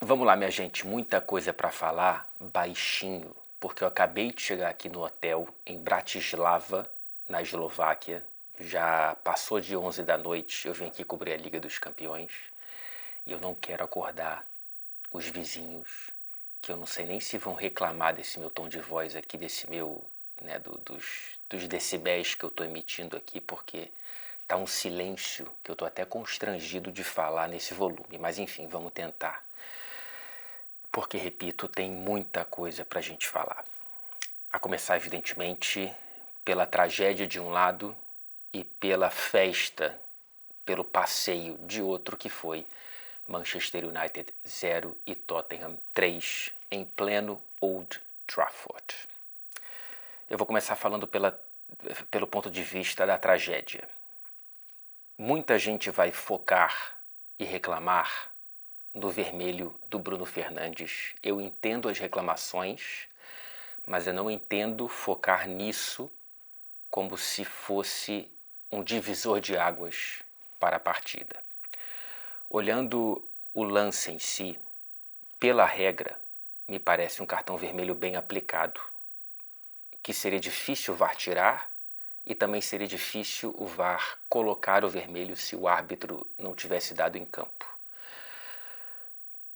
Vamos lá, minha gente, muita coisa para falar baixinho, porque eu acabei de chegar aqui no hotel em Bratislava, na Eslováquia. Já passou de 11 da noite, eu vim aqui cobrir a Liga dos Campeões e eu não quero acordar os vizinhos, que eu não sei nem se vão reclamar desse meu tom de voz aqui, desse meu, né, dos decibéis que eu estou emitindo aqui, porque tá um silêncio que eu estou até constrangido de falar nesse volume, mas enfim, vamos tentar. Porque, repito, tem muita coisa para a gente falar. A começar, evidentemente, pela tragédia de um lado e pela festa, pelo passeio de outro, que foi Manchester United 0 e Tottenham 3 em pleno Old Trafford. Eu vou começar falando pelo ponto de vista da tragédia. Muita gente vai focar e reclamar no vermelho do Bruno Fernandes. Eu entendo as reclamações, mas eu não entendo focar nisso como se fosse um divisor de águas para a partida. Olhando o lance em si, pela regra, me parece um cartão vermelho bem aplicado, que seria difícil o VAR tirar e também seria difícil o VAR colocar o vermelho se o árbitro não tivesse dado em campo.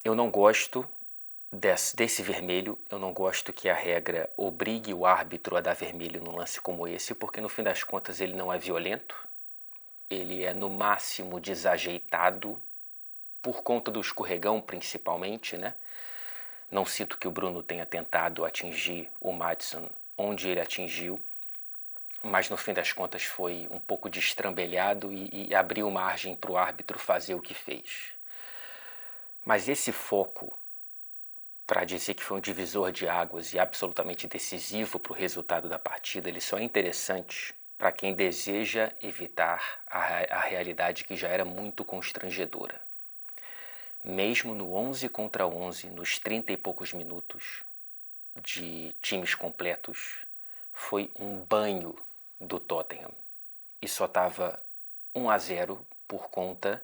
Eu não gosto desse vermelho, eu não gosto que a regra obrigue o árbitro a dar vermelho num lance como esse, porque no fim das contas ele não é violento, ele é no máximo desajeitado, por conta do escorregão principalmente, né? Não sinto que o Bruno tenha tentado atingir o Maddison onde ele atingiu, mas no fim das contas foi um pouco destrambelhado e abriu margem para o árbitro fazer o que fez. Mas esse foco para dizer que foi um divisor de águas e absolutamente decisivo para o resultado da partida, ele só é interessante para quem deseja evitar a realidade que já era muito constrangedora. Mesmo no 11 contra 11, nos 30 e poucos minutos de times completos, foi um banho do Tottenham e só estava 1-0 por conta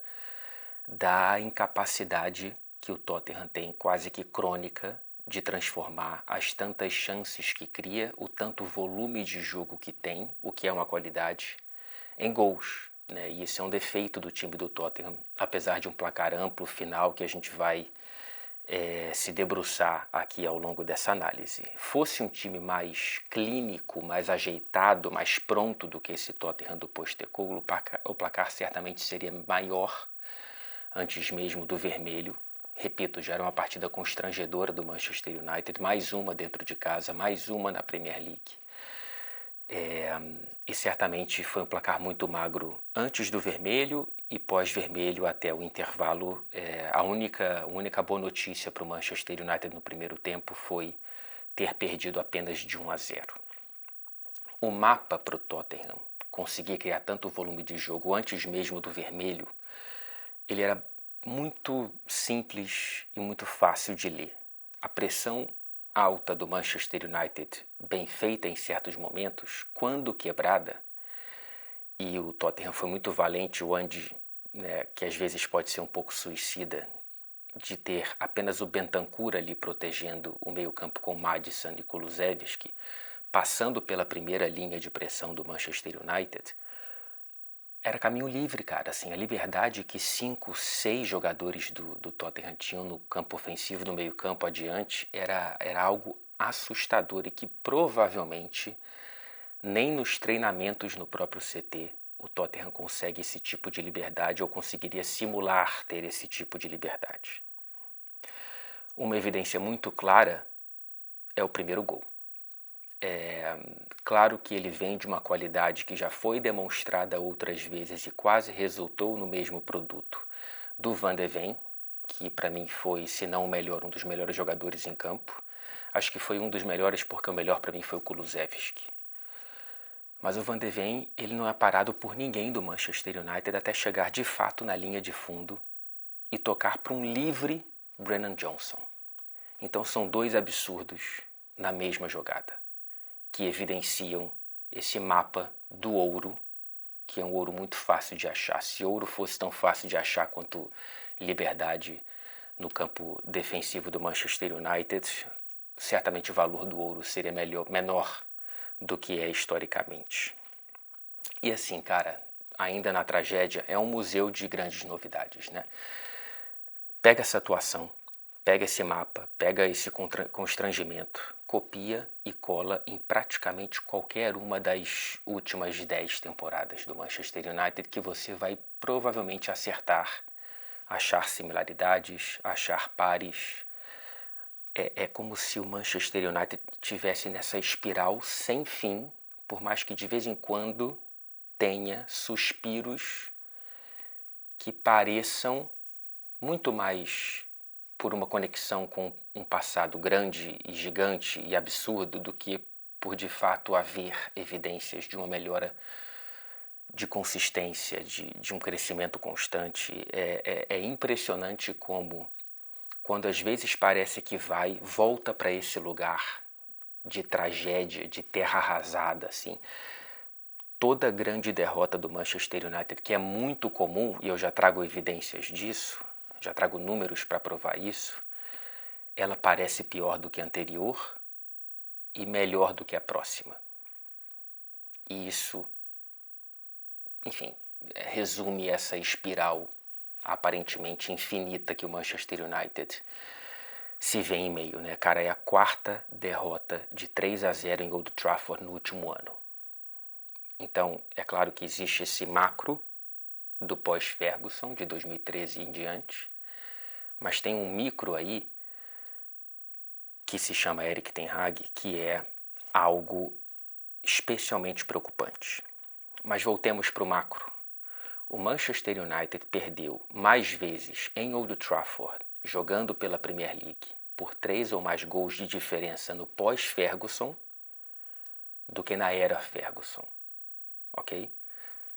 da incapacidade que o Tottenham tem quase que crônica de transformar as tantas chances que cria, o tanto volume de jogo que tem, o que é uma qualidade, em gols. Né? E esse é um defeito do time do Tottenham, apesar de um placar amplo final que a gente vai se debruçar aqui ao longo dessa análise. Fosse um time mais clínico, mais ajeitado, mais pronto do que esse Tottenham do Postecoglou, o placar certamente seria maior antes mesmo do vermelho. Repito, já era uma partida constrangedora do Manchester United, mais uma dentro de casa, mais uma na Premier League. E certamente foi um placar muito magro antes do vermelho e pós-vermelho até o intervalo. A única boa notícia para o Manchester United no primeiro tempo foi ter perdido apenas de 1-0. O mapa para o Tottenham conseguir criar tanto volume de jogo antes mesmo do vermelho, ele era muito simples e muito fácil de ler. A pressão alta do Manchester United, bem feita em certos momentos, quando quebrada, e o Tottenham foi muito valente, o Andy, né, que às vezes pode ser um pouco suicida, de ter apenas o Bentancur ali protegendo o meio-campo com Maddison e Kulusevski, passando pela primeira linha de pressão do Manchester United. Era caminho livre, cara, assim, a liberdade que 5, 6 jogadores do Tottenham tinham no campo ofensivo, no meio campo adiante, era algo assustador e que provavelmente nem nos treinamentos no próprio CT o Tottenham consegue esse tipo de liberdade ou conseguiria simular ter esse tipo de liberdade. Uma evidência muito clara é o primeiro gol. Claro que ele vem de uma qualidade que já foi demonstrada outras vezes e quase resultou no mesmo produto do Van de Ven, que para mim foi, se não o melhor, um dos melhores jogadores em campo. Acho que foi um dos melhores porque o melhor para mim foi o Kulusevski. Mas o Van de Ven, ele não é parado por ninguém do Manchester United até chegar de fato na linha de fundo e tocar para um livre Brennan Johnson. Então são dois absurdos na mesma jogada, que evidenciam esse mapa do ouro, que é um ouro muito fácil de achar. Se ouro fosse tão fácil de achar quanto liberdade, no campo defensivo do Manchester United, certamente o valor do ouro seria menor do que é historicamente. E assim, cara, ainda na tragédia, é um museu de grandes novidades, né? Pega essa atuação, pega esse mapa, pega esse constrangimento, copia e cola em praticamente qualquer uma das últimas 10 temporadas do Manchester United que você vai provavelmente acertar, achar similaridades, achar pares. É como se o Manchester United tivesse nessa espiral sem fim, por mais que de vez em quando tenha suspiros que pareçam muito mais por uma conexão com um passado grande e gigante e absurdo do que por de fato haver evidências de uma melhora de consistência, de um crescimento constante. É impressionante como, quando às vezes parece que volta para esse lugar de tragédia, de terra arrasada, assim. Toda grande derrota do Manchester United, que é muito comum, e eu já trago evidências disso, já trago números para provar isso, ela parece pior do que a anterior e melhor do que a próxima. E isso, enfim, resume essa espiral aparentemente infinita que o Manchester United se vê em meio, né? Cara, é a 4ª derrota de 3-0 em Old Trafford no último ano. Então, é claro que existe esse macro do pós-Ferguson, de 2013 em diante, mas tem um micro aí que se chama Erik ten Hag, que é algo especialmente preocupante. Mas voltemos para o macro. O Manchester United perdeu mais vezes em Old Trafford, jogando pela Premier League, por 3 ou mais gols de diferença no pós-Ferguson, do que na era Ferguson. Ok?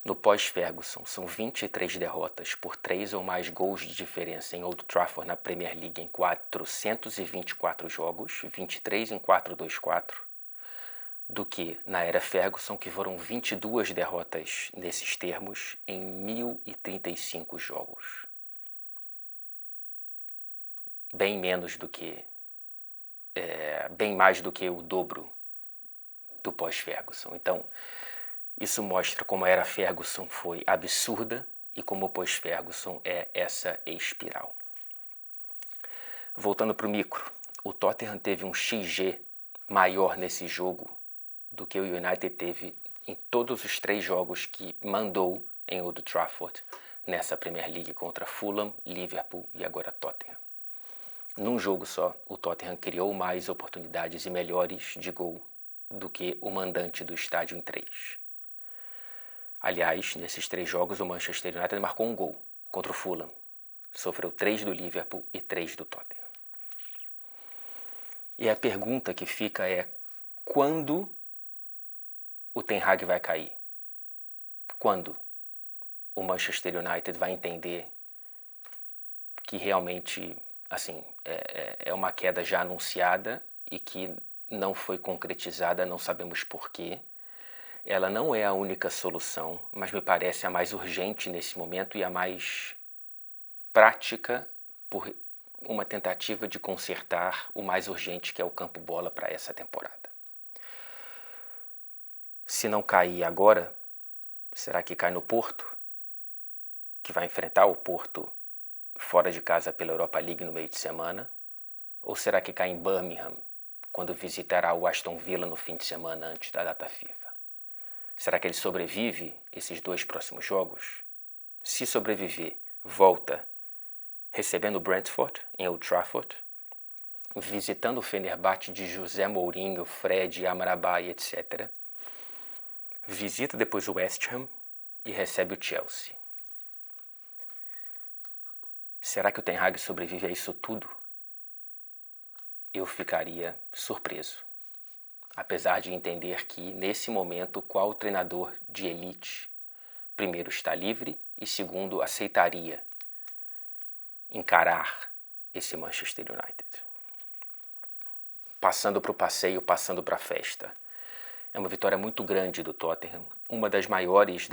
No pós-Ferguson, são 23 derrotas por 3 ou mais gols de diferença em Old Trafford na Premier League em 424 jogos, 23 em 4-2-4, do que na era Ferguson, que foram 22 derrotas nesses termos em 1.035 jogos. Bem menos do que, bem mais do que o dobro do pós-Ferguson. Então, isso mostra como a era Ferguson foi absurda e como o pós-Ferguson é essa espiral. Voltando para o micro, o Tottenham teve um XG maior nesse jogo do que o United teve em todos os 3 jogos que mandou em Old Trafford nessa Premier League contra Fulham, Liverpool e agora Tottenham. Num jogo só, o Tottenham criou mais oportunidades e melhores de gol do que o mandante do estádio em 3. Aliás, nesses 3 jogos, o Manchester United marcou um gol contra o Fulham. Sofreu 3 do Liverpool e 3 do Tottenham. E a pergunta que fica é: quando o Ten Hag vai cair? Quando o Manchester United vai entender que realmente, assim, é uma queda já anunciada e que não foi concretizada, não sabemos porquê. Ela não é a única solução, mas me parece a mais urgente nesse momento e a mais prática por uma tentativa de consertar o mais urgente, que é o campo-bola para essa temporada. Se não cair agora, será que cai no Porto, que vai enfrentar o Porto fora de casa pela Europa League no meio de semana? Ou será que cai em Birmingham, quando visitará o Aston Villa no fim de semana antes da data FIFA? Será que ele sobrevive esses 2 próximos jogos? Se sobreviver, volta recebendo o Brentford em Old Trafford, visitando o Fenerbahçe de José Mourinho, Fred, Amrabat, etc. Visita depois o West Ham e recebe o Chelsea. Será que o Ten Hag sobrevive a isso tudo? Eu ficaria surpreso. Apesar de entender que, nesse momento, qual treinador de elite, primeiro, está livre e, segundo, aceitaria encarar esse Manchester United. Passando para o passeio, passando para a festa. É uma vitória muito grande do Tottenham, uma das maiores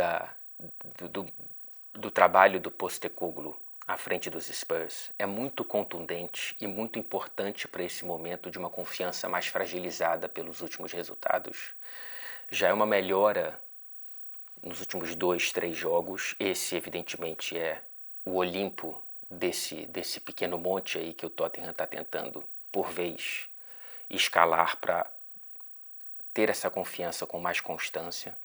do trabalho do Postecoglou à frente dos Spurs é muito contundente e muito importante para esse momento de uma confiança mais fragilizada pelos últimos resultados. Já é uma melhora nos últimos 2, 3 jogos. Esse, evidentemente, é o Olimpo desse pequeno monte aí que o Tottenham está tentando, por vez, escalar para ter essa confiança com mais constância.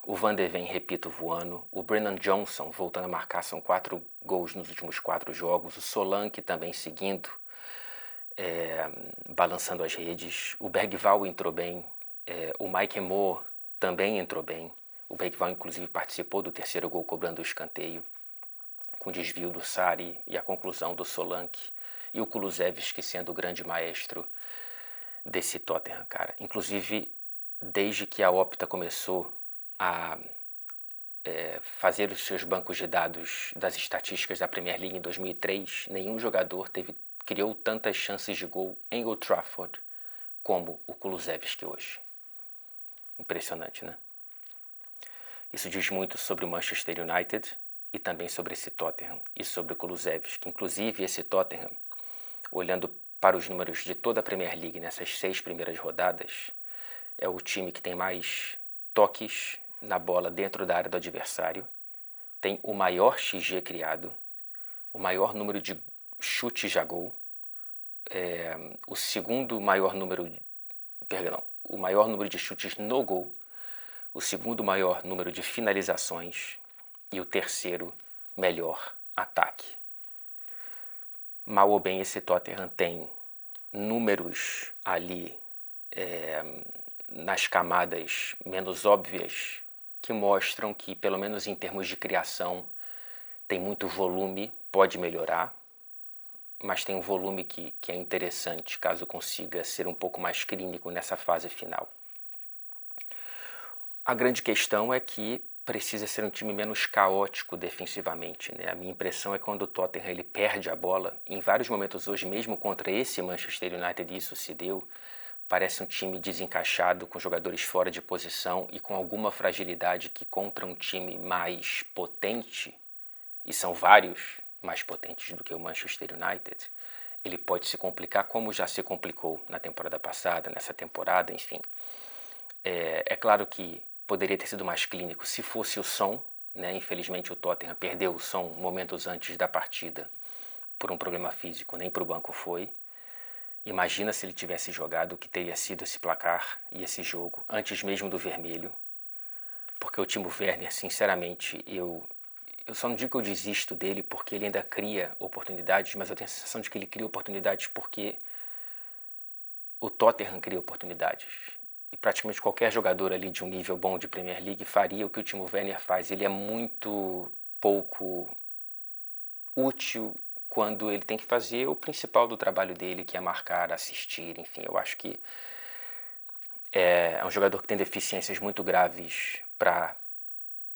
O Van de Ven, repito, voando. O Brennan Johnson voltando a marcar, são 4 gols nos últimos 4 jogos. O Solanke também seguindo, balançando as redes. O Bergvall entrou bem. O Mike Moore também entrou bem. O Bergvall, inclusive, participou do terceiro gol cobrando o escanteio, com o desvio do Sarri e a conclusão do Solanke. E o Kulusevski sendo o grande maestro desse Tottenham, cara. Inclusive, desde que a Opta começou a fazer os seus bancos de dados das estatísticas da Premier League em 2003, nenhum jogador criou tantas chances de gol em Old Trafford como o Kulusevski hoje. Impressionante, né? Isso diz muito sobre o Manchester United e também sobre esse Tottenham e sobre o Kulusevski. Inclusive, esse Tottenham, olhando para os números de toda a Premier League nessas 6 primeiras rodadas, é o time que tem mais toques na bola dentro da área do adversário, tem o maior XG criado, o maior número de chutes a gol, o segundo maior número, o maior número de chutes no gol, o segundo maior número de finalizações e o terceiro melhor ataque. Mal ou bem, esse Tottenham tem números ali nas camadas menos óbvias que mostram que, pelo menos em termos de criação, tem muito volume, pode melhorar, mas tem um volume que é interessante caso consiga ser um pouco mais clínico nessa fase final. A grande questão é que precisa ser um time menos caótico defensivamente, né? A minha impressão é que quando o Tottenham ele perde a bola, em vários momentos hoje, mesmo contra esse Manchester United, isso se deu, parece um time desencaixado, com jogadores fora de posição e com alguma fragilidade que contra um time mais potente, e são vários mais potentes do que o Manchester United, ele pode se complicar como já se complicou na temporada passada, nessa temporada, enfim. É claro que poderia ter sido mais clínico se fosse o som, né? Infelizmente o Tottenham perdeu o som momentos antes da partida por um problema físico, nem para o banco foi. Imagina se ele tivesse jogado o que teria sido esse placar e esse jogo, antes mesmo do vermelho. Porque o Timo Werner, sinceramente, eu só não digo que eu desisto dele porque ele ainda cria oportunidades, mas eu tenho a sensação de que ele cria oportunidades porque o Tottenham cria oportunidades. E praticamente qualquer jogador ali de um nível bom de Premier League faria o que o Timo Werner faz. Ele é muito pouco útil quando ele tem que fazer o principal do trabalho dele, que é marcar, assistir, enfim. Eu acho que é um jogador que tem deficiências muito graves para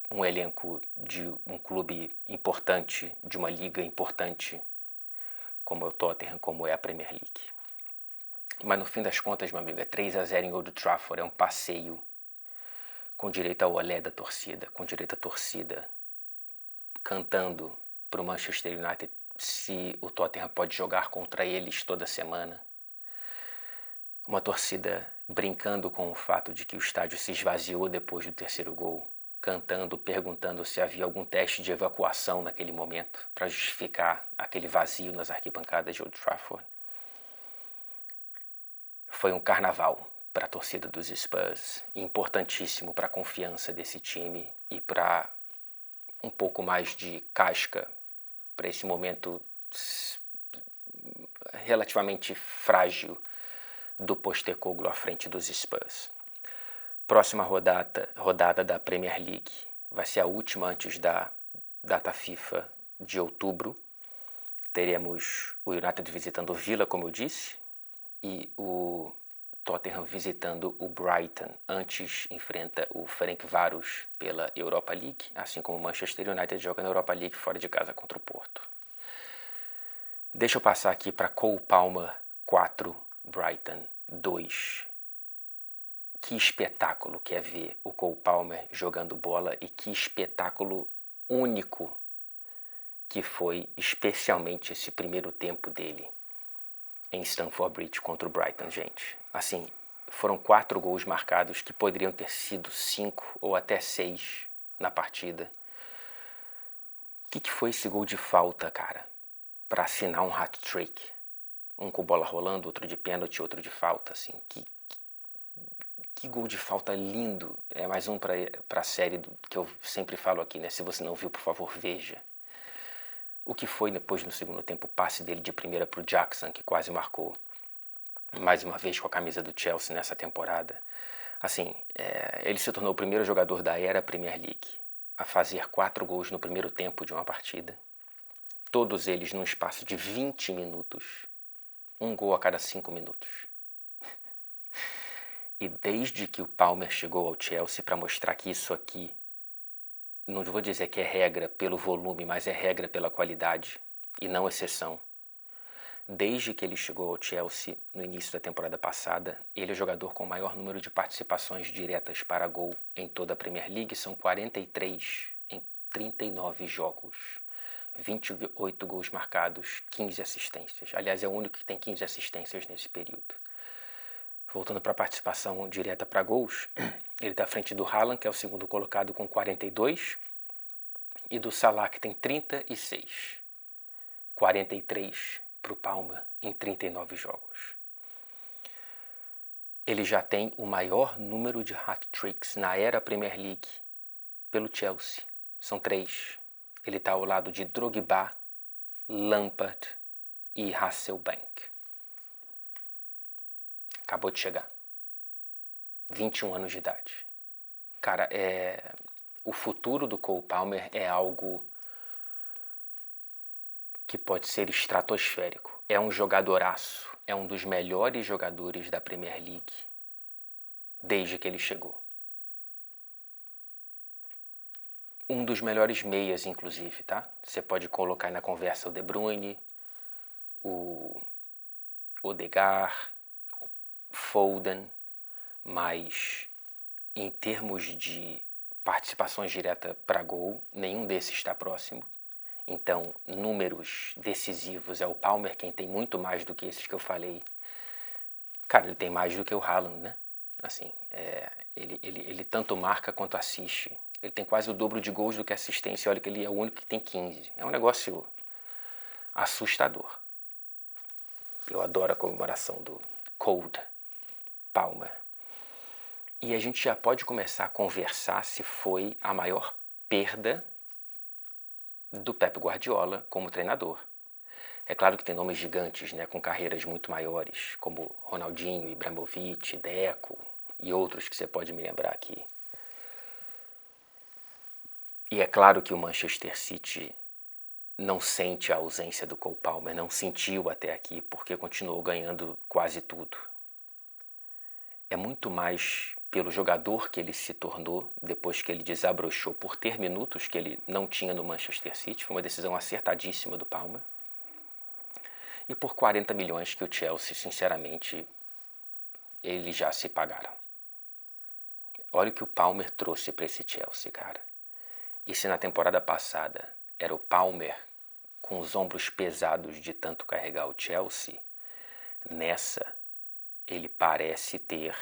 um elenco de um clube importante, de uma liga importante, como é o Tottenham, como é a Premier League. Mas no fim das contas, meu amigo, é 3-0 em Old Trafford, é um passeio com direito ao olé da torcida, com direito à torcida cantando para o Manchester United se o Tottenham pode jogar contra eles toda semana. Uma torcida brincando com o fato de que o estádio se esvaziou depois do terceiro gol, cantando, perguntando se havia algum teste de evacuação naquele momento para justificar aquele vazio nas arquibancadas de Old Trafford. Foi um carnaval para a torcida dos Spurs, importantíssimo para a confiança desse time e para um pouco mais de casca para esse momento relativamente frágil do Postecoglou à frente dos Spurs. Próxima rodada da Premier League vai ser a última antes da data FIFA de outubro. Teremos o United visitando o Villa, como eu disse, e o Tottenham visitando o Brighton. Antes enfrenta o Ferencváros pela Europa League, assim como o Manchester United joga na Europa League fora de casa contra o Porto. Deixa eu passar aqui para Cole Palmer 4, Brighton 2. Que espetáculo que é ver o Cole Palmer jogando bola e que espetáculo único que foi especialmente esse primeiro tempo dele em Stamford Bridge contra o Brighton, gente. Assim, foram 4 gols marcados que poderiam ter sido 5 ou até 6 na partida. O que foi esse gol de falta, cara? Para assinar um hat-trick. Um com bola rolando, outro de pênalti, outro de falta, assim. Que gol de falta lindo. É mais um para a série que eu sempre falo aqui, né? Se você não viu, por favor, veja. O que foi depois no segundo tempo o passe dele de primeira para o Jackson, que quase marcou mais uma vez com a camisa do Chelsea nessa temporada. Assim, ele se tornou o primeiro jogador da era Premier League a fazer 4 gols no primeiro tempo de uma partida. Todos eles num espaço de 20 minutos. Um gol a cada 5 minutos. E desde que o Palmer chegou ao Chelsea para mostrar que isso aqui, não vou dizer que é regra pelo volume, mas é regra pela qualidade e não exceção. Desde que ele chegou ao Chelsea no início da temporada passada, ele é o jogador com o maior número de participações diretas para gol em toda a Premier League. São 43 em 39 jogos. 28 gols marcados, 15 assistências. Aliás, é o único que tem 15 assistências nesse período. Voltando para a participação direta para gols, ele está à frente do Haaland, que é o segundo colocado com 42, e do Salah, que tem 36. 43 para o Palmer em 39 jogos. Ele já tem o maior número de hat-tricks na era Premier League pelo Chelsea. São 3. Ele está ao lado de Drogba, Lampard e Hasselbank. Acabou de chegar. 21 anos de idade. Cara, o futuro do Cole Palmer é algo que pode ser estratosférico. É um jogadoraço. É um dos melhores jogadores da Premier League desde que ele chegou. Um dos melhores meias, inclusive, tá? Você pode colocar aí na conversa o De Bruyne, o Odegaard, o Foden, mas em termos de participações diretas para gol, nenhum desses está próximo. Então, números decisivos é o Palmer quem tem muito mais do que esses que eu falei. Cara, ele tem mais do que o Haaland, né? Assim, ele tanto marca quanto assiste. Ele tem quase o dobro de gols do que assistência. Olha que ele é o único que tem 15. É um negócio assustador. Eu adoro a comemoração do Cole Palmer. E a gente já pode começar a conversar se foi a maior perda do Pep Guardiola como treinador. É claro que tem nomes gigantes, né, com carreiras muito maiores, como Ronaldinho, Ibrahimovic, Deco e outros que você pode me lembrar aqui. E é claro que o Manchester City não sente a ausência do Cole Palmer, não sentiu até aqui, porque continuou ganhando quase tudo. É muito mais pelo jogador que ele se tornou depois que ele desabrochou por ter minutos que ele não tinha no Manchester City. Foi uma decisão acertadíssima do Palmer. E por 40 milhões que o Chelsea, sinceramente, eles já se pagaram. Olha o que o Palmer trouxe para esse Chelsea, cara. E se na temporada passada era o Palmer com os ombros pesados de tanto carregar o Chelsea, nessa ele parece ter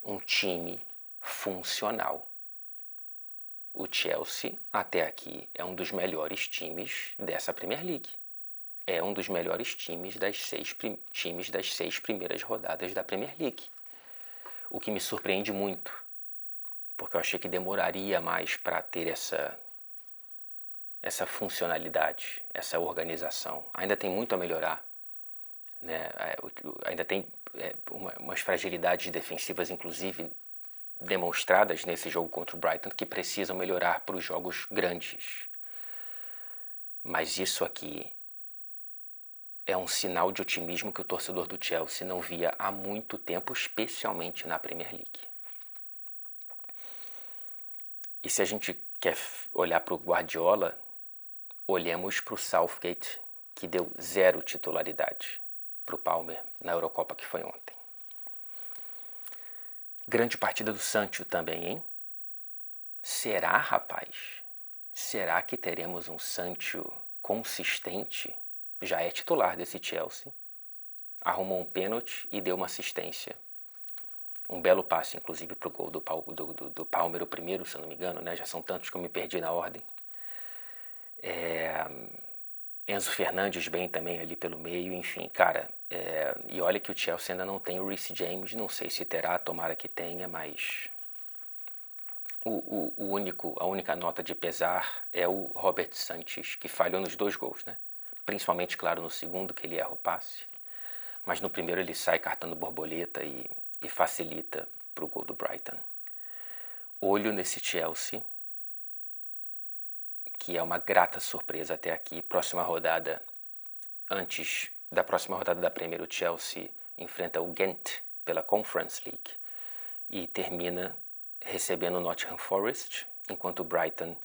um time funcional. O Chelsea, até aqui, é um dos melhores times dessa Premier League. É um dos melhores times das 6 primeiras rodadas da Premier League. O que me surpreende muito, porque eu achei que demoraria mais para ter essa funcionalidade, essa organização. Ainda tem muito a melhorar, né? Ainda tem umas fragilidades defensivas, inclusive demonstradas nesse jogo contra o Brighton, que precisam melhorar para os jogos grandes. Mas isso aqui é um sinal de otimismo que o torcedor do Chelsea não via há muito tempo, especialmente na Premier League. E se a gente quer olhar para o Guardiola, olhemos para o Southgate, que deu 0 titularidade para o Palmer na Eurocopa que foi ontem. Grande partida do Sancho também, hein? Será, rapaz? Será que teremos um Sancho consistente, já é titular desse Chelsea. Arrumou um pênalti e deu uma assistência. Um belo passe, inclusive, para o gol do Palmer, o primeiro, se eu não me engano, né? Já são tantos que eu me perdi na ordem. Enzo Fernandes bem também ali pelo meio, enfim, cara. E olha que o Chelsea ainda não tem o Reece James, não sei se terá, tomara que tenha, mas a única nota de pesar é o Robert Sanchez, que falhou nos 2 gols, né? Principalmente, claro, no segundo, que ele erra o passe. Mas no primeiro ele sai cartando borboleta e facilita para o gol do Brighton. Olho nesse Chelsea, que é uma grata surpresa até aqui. Próxima rodada, antes da próxima rodada da Premier, o Chelsea enfrenta o Ghent pela Conference League e termina recebendo o Nottingham Forest, enquanto o Brighton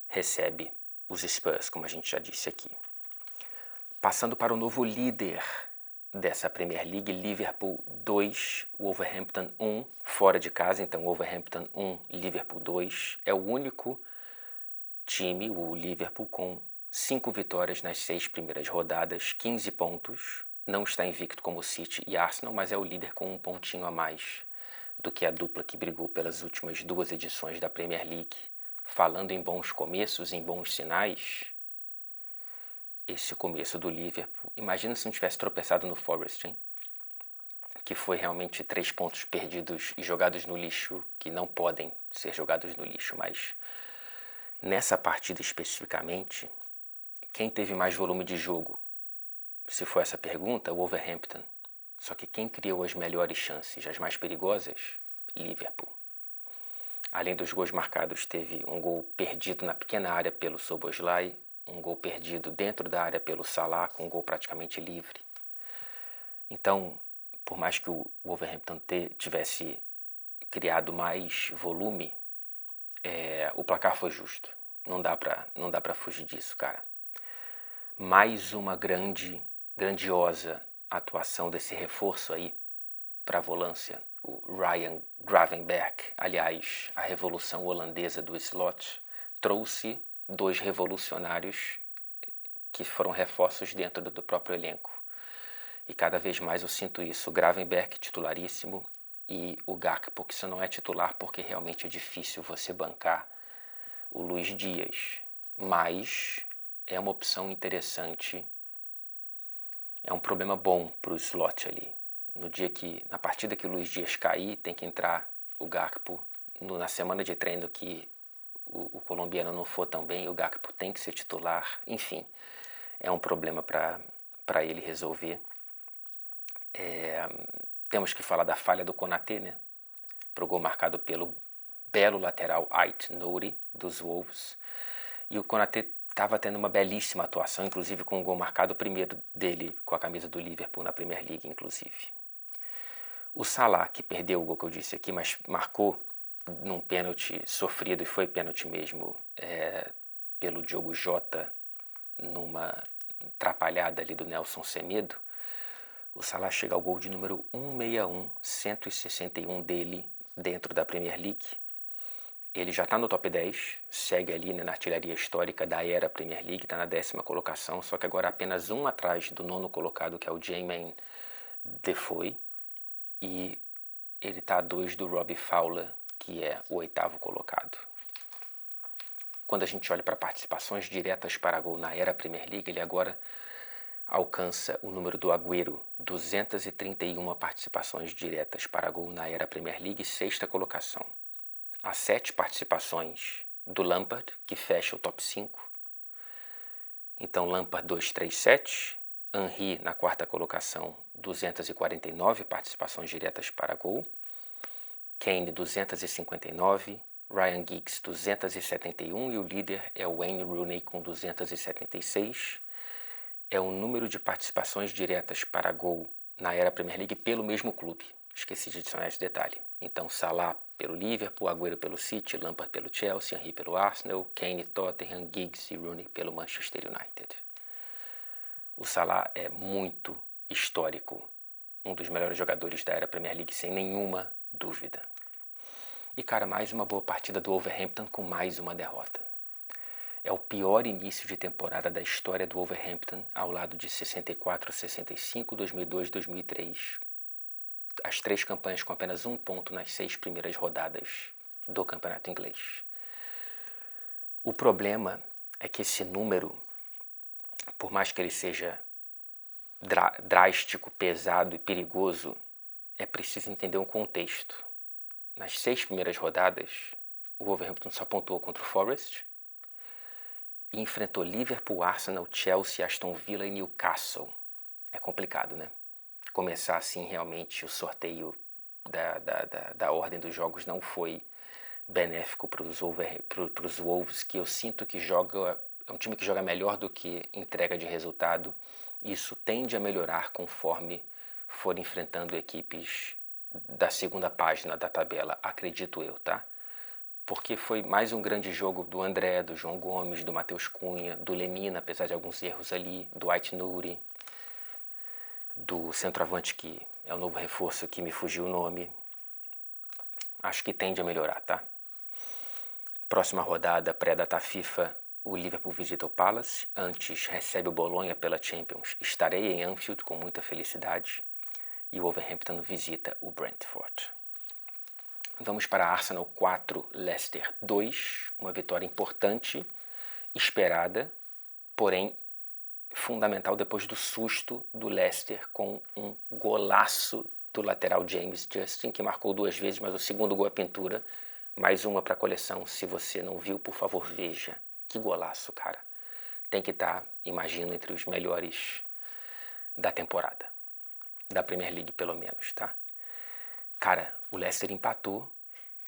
recebe os Spurs, como a gente já disse aqui. Passando para o novo líder dessa Premier League, Liverpool 2, Wolverhampton 1, fora de casa, então Wolverhampton 1, Liverpool 2, é o único time, o Liverpool, com 5 vitórias nas 6 primeiras rodadas, 15 pontos, não está invicto como City e Arsenal, mas é o líder com um pontinho a mais do que a dupla que brigou pelas últimas 2 edições da Premier League. Falando em bons começos, em bons sinais, esse começo do Liverpool, imagina se não tivesse tropeçado no Forest, hein? Que foi realmente 3 pontos perdidos e jogados no lixo, que não podem ser jogados no lixo, mas nessa partida especificamente, quem teve mais volume de jogo? Se for essa pergunta, o Wolverhampton. Só que quem criou as melhores chances, as mais perigosas? Liverpool. Além dos gols marcados, teve um gol perdido na pequena área pelo Szoboszlai, um gol perdido dentro da área pelo Salah, com um gol praticamente livre. Então, por mais que o Wolverhampton tivesse criado mais volume, o placar foi justo. Não dá pra fugir disso, cara. Mais uma grandiosa atuação desse reforço aí para a volância, o Ryan Gravenberch. Aliás, a revolução holandesa do slot trouxe 2 revolucionários que foram reforços dentro do próprio elenco. E cada vez mais eu sinto isso. O Gravenberch, titularíssimo, e o Gakpo, que só não é titular porque realmente é difícil você bancar o Luiz Dias. Mas é uma opção interessante. É um problema bom para o slot ali. Na partida que o Luiz Dias cair, tem que entrar o Gakpo. Na semana de treino que o colombiano não for tão bem, o Gakpo tem que ser titular. Enfim, é um problema para ele resolver. Temos que falar da falha do Konaté, né? Pro gol marcado pelo belo lateral Ait-Nouri, dos Wolves. E o Konaté estava tendo uma belíssima atuação, inclusive com o gol marcado, o primeiro dele com a camisa do Liverpool na Premier League, inclusive. O Salah, que perdeu o gol que eu disse aqui, mas marcou num pênalti sofrido, e foi pênalti mesmo, pelo Diogo Jota, numa atrapalhada ali do Nelson Semedo. O Salah chega ao gol de número 161, 161 dele dentro da Premier League. Ele já está no top 10, segue ali, né, na artilharia histórica da era Premier League, está na 10ª colocação, só que agora apenas um atrás do 9º colocado, que é o Jermaine Defoe, e ele está a 2 do Robbie Fowler, que é o 8º colocado. Quando a gente olha para participações diretas para gol na era Premier League, ele agora alcança o número do Agüero, 231 participações diretas para gol na era Premier League, 6ª colocação. Há 7 participações do Lampard, que fecha o top 5. Então Lampard 237, Henry na 4ª colocação, 249 participações diretas para gol. Kane 259, Ryan Giggs 271 e o líder é o Wayne Rooney com 276. É o número de participações diretas para gol na era Premier League pelo mesmo clube. Esqueci de adicionar esse detalhe. Então Salah pelo Liverpool, Agüero pelo City, Lampard pelo Chelsea, Henry pelo Arsenal, Kane, Tottenham, Giggs e Rooney pelo Manchester United. O Salah é muito histórico, um dos melhores jogadores da era Premier League, sem nenhuma dúvida. E, cara, mais uma boa partida do Wolverhampton com mais uma derrota. É o pior início de temporada da história do Wolverhampton, ao lado de 64-65, 2002-2003. As 3 campanhas com apenas 1 ponto nas 6 primeiras rodadas do campeonato inglês. O problema é que esse número, por mais que ele seja drástico, pesado e perigoso, é preciso entender um contexto. Nas 6 primeiras rodadas, o Wolverhampton só pontuou contra o Forest e enfrentou Liverpool, Arsenal, Chelsea, Aston Villa e Newcastle. É complicado, né? Começar assim realmente o sorteio da ordem dos jogos não foi benéfico para os Wolves, que eu sinto que é um time que joga melhor do que entrega de resultado. Isso tende a melhorar conforme for enfrentando equipes da segunda página da tabela, acredito eu, tá? Porque foi mais um grande jogo do André, do João Gomes, do Matheus Cunha, do Lemina, apesar de alguns erros ali, do Aït-Nouri, do centroavante, que é o novo reforço que me fugiu o nome. Acho que tende a melhorar, tá? Próxima rodada, pré-data FIFA, o Liverpool visita o Palace, antes recebe o Bolonha pela Champions. Estarei em Anfield com muita felicidade. E o Wolverhampton visita o Brentford. Vamos para Arsenal 4, Leicester 2, uma vitória importante, esperada, porém fundamental depois do susto do Leicester com um golaço do lateral James Justin, que marcou 2 vezes, mas o segundo gol é pintura. Mais uma para a coleção, se você não viu, por favor, veja. Que golaço, cara. Tem que estar, imagino, entre os melhores da temporada. Da Premier League, pelo menos, tá? Cara, o Leicester empatou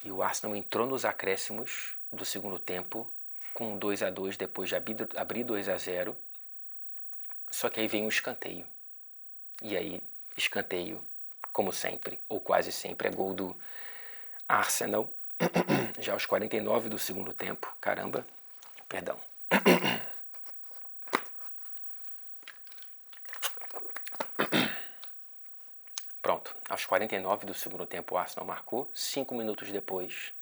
e o Arsenal entrou nos acréscimos do segundo tempo com 2-2 depois de abrir 2-0. Só que aí vem um escanteio. E aí, escanteio, como sempre, ou quase sempre, é gol do Arsenal. Já aos 49 do segundo tempo. Caramba, perdão. Pronto, aos 49 do segundo tempo o Arsenal marcou. 5 minutos depois,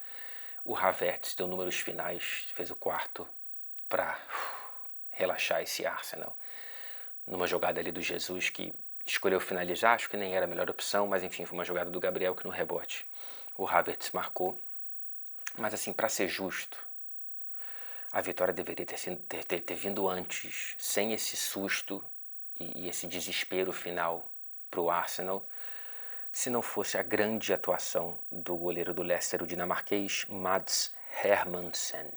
o Havertz deu números finais, fez o quarto para relaxar esse Arsenal. Numa jogada ali do Jesus que escolheu finalizar, acho que nem era a melhor opção, mas enfim, foi uma jogada do Gabriel que no rebote o Havertz marcou. Mas assim, para ser justo, a vitória deveria ter vindo antes, sem esse susto e esse desespero final para o Arsenal, se não fosse a grande atuação do goleiro do Leicester, o dinamarquês Mads Hermansen.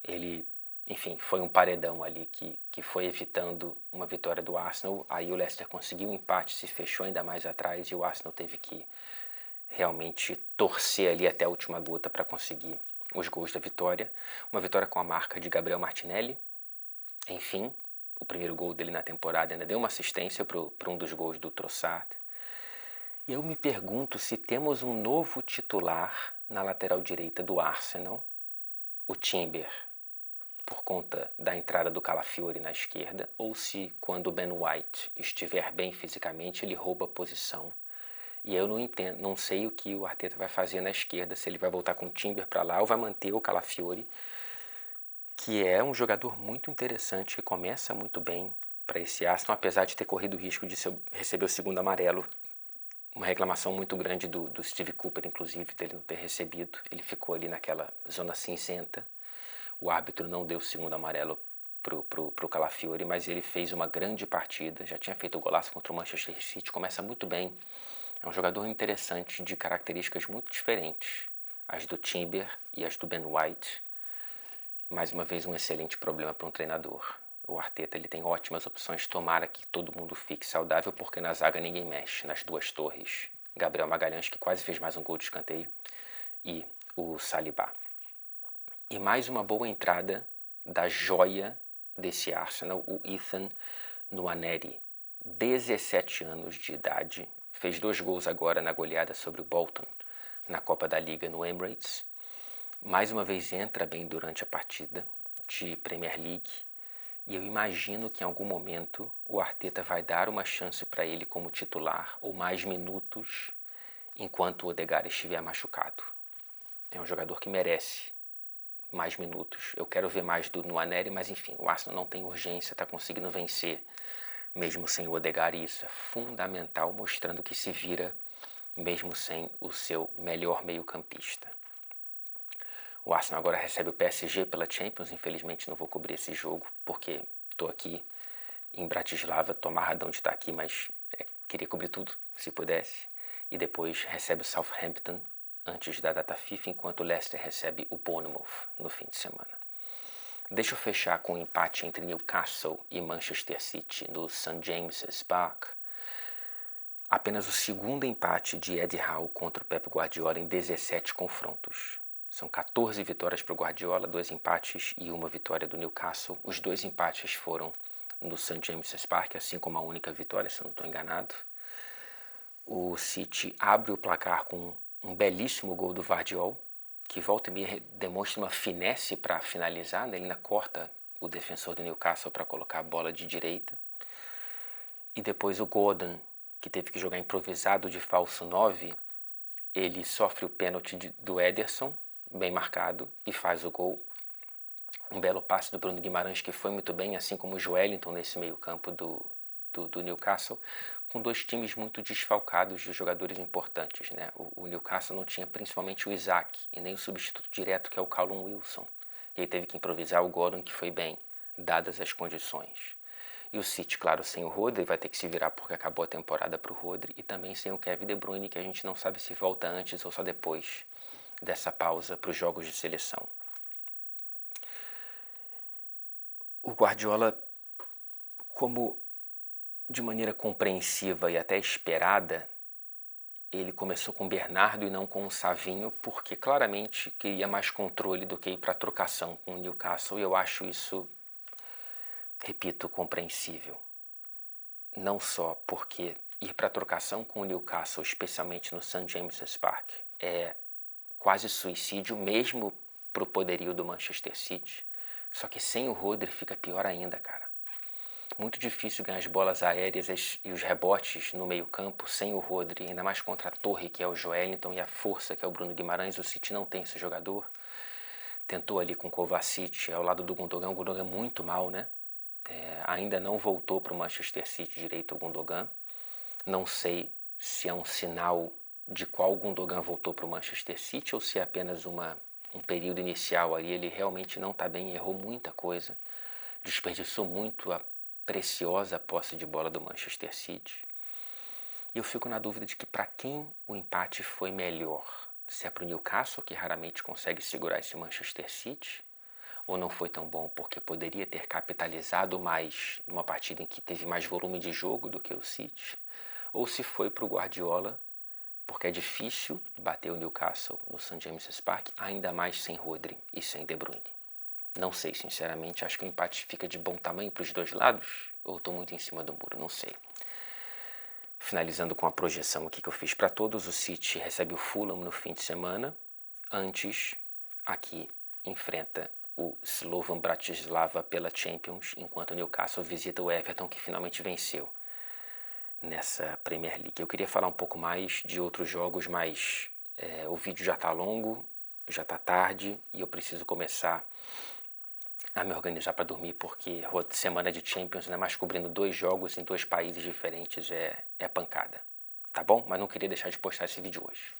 Ele, enfim, foi um paredão ali que foi evitando uma vitória do Arsenal. Aí o Leicester conseguiu um empate, se fechou ainda mais atrás e o Arsenal teve que realmente torcer ali até a última gota para conseguir os gols da vitória. Uma vitória com a marca de Gabriel Martinelli. Enfim, o primeiro gol dele na temporada ainda deu uma assistência para um dos gols do Trossard. E eu me pergunto se temos um novo titular na lateral direita do Arsenal, o Timber, por conta da entrada do Calafiori na esquerda, ou se quando o Ben White estiver bem fisicamente ele rouba a posição. E eu não entendo, não sei o que o Arteta vai fazer na esquerda, se ele vai voltar com o Timber para lá ou vai manter o Calafiori, que é um jogador muito interessante, que começa muito bem para esse Arsenal, apesar de ter corrido o risco de receber o segundo amarelo. Uma reclamação muito grande do Steve Cooper, inclusive, dele não ter recebido. Ele ficou ali naquela zona cinzenta. O árbitro não deu o segundo amarelo pro Calafiori, mas ele fez uma grande partida. Já tinha feito o golaço contra o Manchester City, começa muito bem. É um jogador interessante, de características muito diferentes. As do Timber e as do Ben White. Mais uma vez, um excelente problema para um treinador. O Arteta ele tem ótimas opções, tomara que todo mundo fique saudável, porque na zaga ninguém mexe. Nas duas torres, Gabriel Magalhães, que quase fez mais um gol de escanteio, e o Saliba. E mais uma boa entrada da joia desse Arsenal, o Ethan Nwaneri. 17 anos de idade, fez 2 gols agora na goleada sobre o Bolton, na Copa da Liga no Emirates. Mais uma vez entra bem durante a partida de Premier League. E eu imagino que em algum momento o Arteta vai dar uma chance para ele como titular ou mais minutos enquanto o Odegaard estiver machucado. É um jogador que merece mais minutos. Eu quero ver mais do Nwaneri, mas enfim, o Arsenal não tem urgência, está conseguindo vencer mesmo sem o Odegaard, e isso é fundamental, mostrando que se vira mesmo sem o seu melhor meio-campista. O Arsenal agora recebe o PSG pela Champions. Infelizmente não vou cobrir esse jogo, porque estou aqui em Bratislava, estou amarradão de estar aqui, mas queria cobrir tudo, se pudesse. E depois recebe o Southampton antes da data FIFA, enquanto o Leicester recebe o Bournemouth no fim de semana. Deixa eu fechar com o empate entre Newcastle e Manchester City no St. James's Park. Apenas o segundo empate de Eddie Howe contra o Pep Guardiola em 17 confrontos. São 14 vitórias para o Guardiola, 2 empates e 1 vitória do Newcastle. Os 2 empates foram no St. James's Park, assim como a única vitória, se eu não estou enganado. O City abre o placar com um belíssimo gol do Vardiol, que volta e meia demonstra uma finesse para finalizar, né? Ele ainda corta o defensor do Newcastle para colocar a bola de direita. E depois o Gordon, que teve que jogar improvisado de falso 9, ele sofre o pênalti do Ederson, bem marcado, e faz o gol. Um belo passe do Bruno Guimarães, que foi muito bem, assim como o Joelinton nesse meio campo do Newcastle, com 2 times muito desfalcados de jogadores importantes, né? O Newcastle não tinha principalmente o Isaac e nem o substituto direto, que é o Callum Wilson. E ele teve que improvisar o Gordon, que foi bem, dadas as condições. E o City, claro, sem o Rodri, vai ter que se virar porque acabou a temporada para o Rodri, e também sem o Kevin De Bruyne, que a gente não sabe se volta antes ou só depois dessa pausa para os jogos de seleção. O Guardiola, como de maneira compreensiva e até esperada, ele começou com o Bernardo e não com o Savinho, porque claramente queria mais controle do que ir para a trocação com o Newcastle, e eu acho isso, repito, compreensível. Não só porque ir para a trocação com o Newcastle, especialmente no St. James's Park, é quase suicídio, mesmo para o poderio do Manchester City, só que sem o Rodri fica pior ainda, cara. Muito difícil ganhar as bolas aéreas e os rebotes no meio campo sem o Rodri, ainda mais contra a torre, que é o Joelinton, e a força, que é o Bruno Guimarães. O City não tem esse jogador. Tentou ali com o Kovacic ao lado do Gundogan. O Gundogan muito mal, né? Ainda não voltou para o Manchester City direito o Gundogan. Não sei se é um sinal de qual Gundogan voltou para o Manchester City ou se é apenas um período inicial ali. Ele realmente não está bem, errou muita coisa, desperdiçou muito a preciosa posse de bola do Manchester City. E eu fico na dúvida de que para quem o empate foi melhor. Se é para o Newcastle, que raramente consegue segurar esse Manchester City, ou não foi tão bom porque poderia ter capitalizado mais numa partida em que teve mais volume de jogo do que o City, ou se foi para o Guardiola, porque é difícil bater o Newcastle no St. James's Park, ainda mais sem Rodri e sem De Bruyne. Não sei, sinceramente, acho que o empate fica de bom tamanho para os dois lados, ou estou muito em cima do muro, não sei. Finalizando com a projeção aqui que eu fiz para todos, o City recebe o Fulham no fim de semana, antes aqui enfrenta o Slovan Bratislava pela Champions, enquanto o Newcastle visita o Everton, que finalmente venceu nessa Premier League. Eu queria falar um pouco mais de outros jogos, mas o vídeo já está longo, já está tarde e eu preciso começar a me organizar para dormir, porque semana de Champions, né, mais cobrindo 2 jogos em 2 países diferentes é pancada, tá bom? Mas não queria deixar de postar esse vídeo hoje.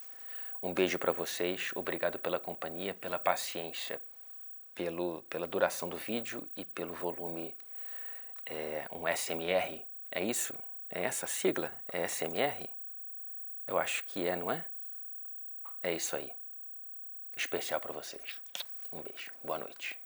Um beijo para vocês, obrigado pela companhia, pela paciência, pela duração do vídeo e pelo volume, um SMR, é isso? É essa a sigla? É SMR? Eu acho que não é? É isso aí. Especial para vocês. Um beijo. Boa noite.